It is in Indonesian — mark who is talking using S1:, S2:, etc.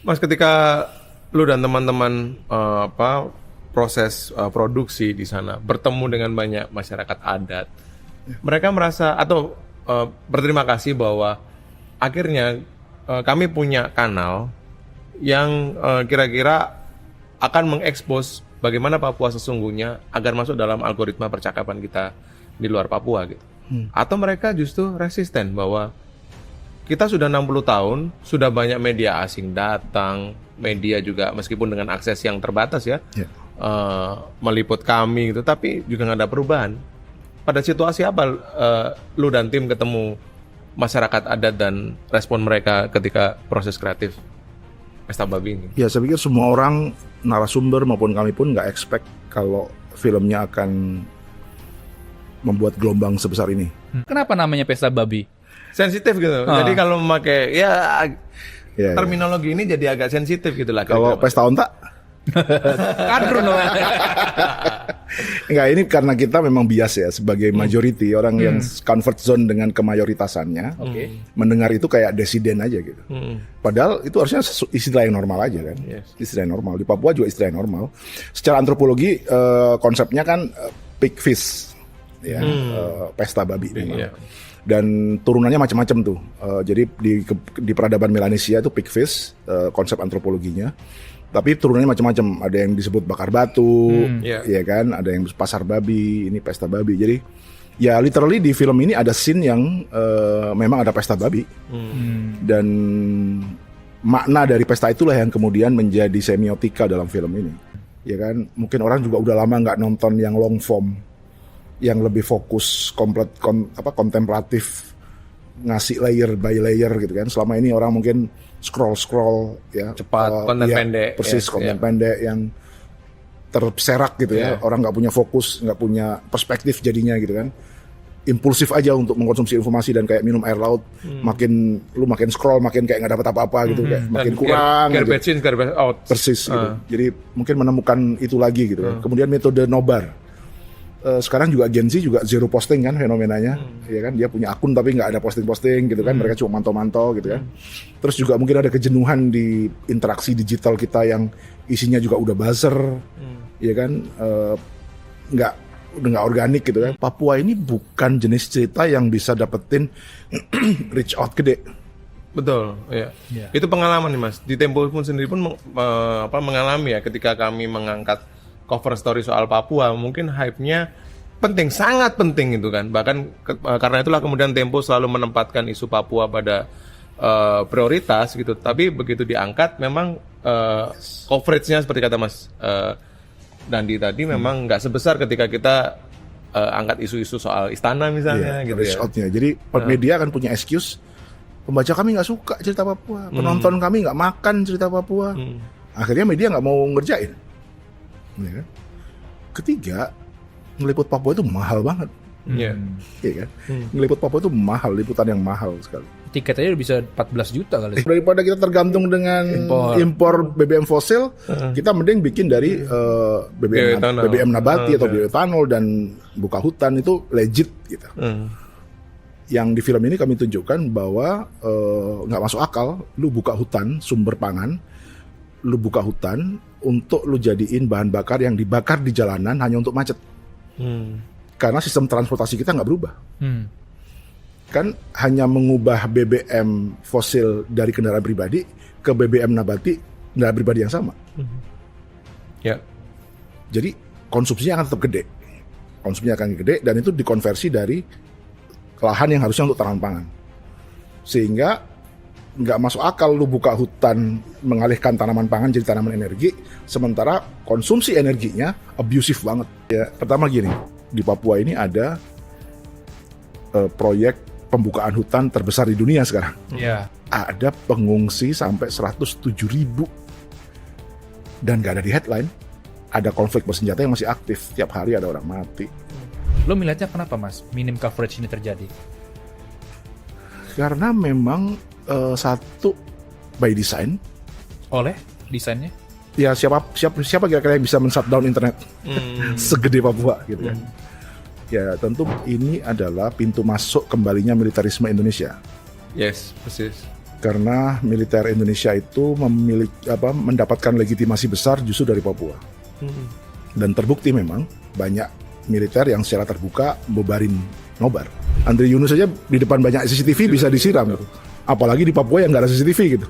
S1: Mas, ketika lu dan teman-teman proses produksi di sana bertemu dengan banyak masyarakat adat, mereka merasa atau berterima kasih bahwa akhirnya kami punya kanal yang kira-kira akan mengekspos bagaimana Papua sesungguhnya agar masuk dalam algoritma percakapan kita di luar Papua gitu. Atau mereka justru resisten bahwa kita sudah 60 tahun, sudah banyak media asing datang, media juga meskipun dengan akses yang terbatas ya, meliput kami gitu, tapi juga nggak ada perubahan. Pada situasi apa lu dan tim ketemu masyarakat adat dan respon mereka ketika proses kreatif Pesta Babi ini?
S2: Ya, saya pikir semua orang, narasumber maupun kami pun nggak expect kalau filmnya akan membuat gelombang sebesar ini.
S3: Kenapa namanya Pesta Babi?
S1: Sensitif gitu. Jadi kalau memakai terminologi ini jadi agak sensitif gitu lah.
S2: Kalau pesta onta?
S3: Kadrun loh.
S2: Enggak, ini karena kita memang bias ya sebagai majority, orang yang comfort zone dengan kemayoritasannya. Mendengar itu kayak desiden aja gitu. Padahal itu harusnya istilah yang normal aja kan. Istilah yang normal. Di Papua juga istilah yang normal. Secara antropologi konsepnya kan pig fish ya, pesta babi memang. Dan turunannya macam-macam tuh. Jadi di peradaban Melanesia itu pig fish konsep antropologinya. Tapi turunannya macam-macam. Ada yang disebut bakar batu, ya kan? Ada yang pasar babi, ini pesta babi. Jadi ya literally di film ini ada scene yang memang ada pesta babi. Dan makna dari pesta itulah yang kemudian menjadi semiotika dalam film ini. Ya kan? Mungkin orang juga udah lama nggak nonton yang long form, yang lebih fokus kontemplatif, ngasih layer by layer gitu kan. Selama ini orang mungkin scroll ya,
S1: cepat, konten pendek,
S2: persis konten pendek yang terserak gitu ya. Orang nggak punya fokus, nggak punya perspektif jadinya gitu kan. Impulsif aja untuk mengkonsumsi informasi dan kayak minum air laut, makin scroll makin kayak nggak dapat apa-apa gitu, kayak makin kurang.
S1: Garbage in, garbage out.
S2: Persis gitu. Jadi mungkin menemukan itu lagi gitu kan. Kemudian metode nobar. Sekarang juga Gen Z juga zero posting kan fenomenanya, ya kan, dia punya akun tapi nggak ada posting gitu kan, mereka cuma mantau-mantau gitu kan. Terus juga mungkin ada kejenuhan di interaksi digital kita yang isinya juga udah buzzer, ya kan, udah nggak organik gitu kan. Papua ini bukan jenis cerita yang bisa dapetin reach out gede.
S1: Betul, ya. Itu pengalaman nih Mas. Di Tempo pun sendiri pun mengalami ya ketika kami mengangkat cover story soal Papua, mungkin hype-nya penting, sangat penting itu kan. Bahkan karena itulah kemudian Tempo selalu menempatkan isu Papua pada prioritas gitu. Tapi begitu diangkat, memang coverage-nya seperti kata Mas Dandi tadi, memang nggak sebesar ketika kita angkat isu-isu soal istana misalnya gitu ya.
S2: Jadi media akan punya excuse, pembaca kami nggak suka cerita Papua, penonton kami nggak makan cerita Papua. Akhirnya media nggak mau ngerjain. Ya. Ketiga, ngeliput Papua itu mahal banget. Iya kan? Ngeliput Papua itu mahal, liputan yang mahal sekali.
S3: Tiketnya udah bisa 14 juta kali.
S2: Daripada kita tergantung dengan impor BBM fosil, kita mending bikin dari BBM nabati atau bioetanol dan buka hutan, itu legit gitu. Yang di film ini kami tunjukkan bahwa nggak masuk akal, lu buka hutan, sumber pangan, lu buka hutan untuk lu jadiin bahan bakar yang dibakar di jalanan hanya untuk macet. Karena sistem transportasi kita nggak berubah. Kan hanya mengubah BBM fosil dari kendaraan pribadi ke BBM nabati, kendaraan pribadi yang sama. Jadi konsumsinya akan tetap gede. Konsumsinya akan gede dan itu dikonversi dari lahan yang harusnya untuk tanaman pangan. Sehingga nggak masuk akal lu buka hutan mengalihkan tanaman pangan jadi tanaman energi, sementara konsumsi energinya abusive banget. Ya, pertama gini, di Papua ini ada proyek pembukaan hutan terbesar di dunia sekarang. Ada pengungsi sampai 107.000 dan nggak ada di headline. Ada konflik bersenjata yang masih aktif, tiap hari ada orang mati.
S3: Lo melihatnya kenapa Mas minim coverage ini terjadi?
S2: Karena memang satu by design.
S3: Oleh desainnya?
S2: Ya siapa kira-kira yang bisa men-shutdown internet segede Papua gitu kan. Ya tentu ini adalah pintu masuk kembalinya militerisme Indonesia.
S1: Yes, persis.
S2: Karena militer Indonesia itu mendapatkan legitimasi besar justru dari Papua. Dan terbukti memang banyak militer yang secara terbuka bebarin nobar. Andri Yunus saja di depan banyak CCTV bisa disiram gitu. Apalagi di Papua yang nggak ada CCTV gitu.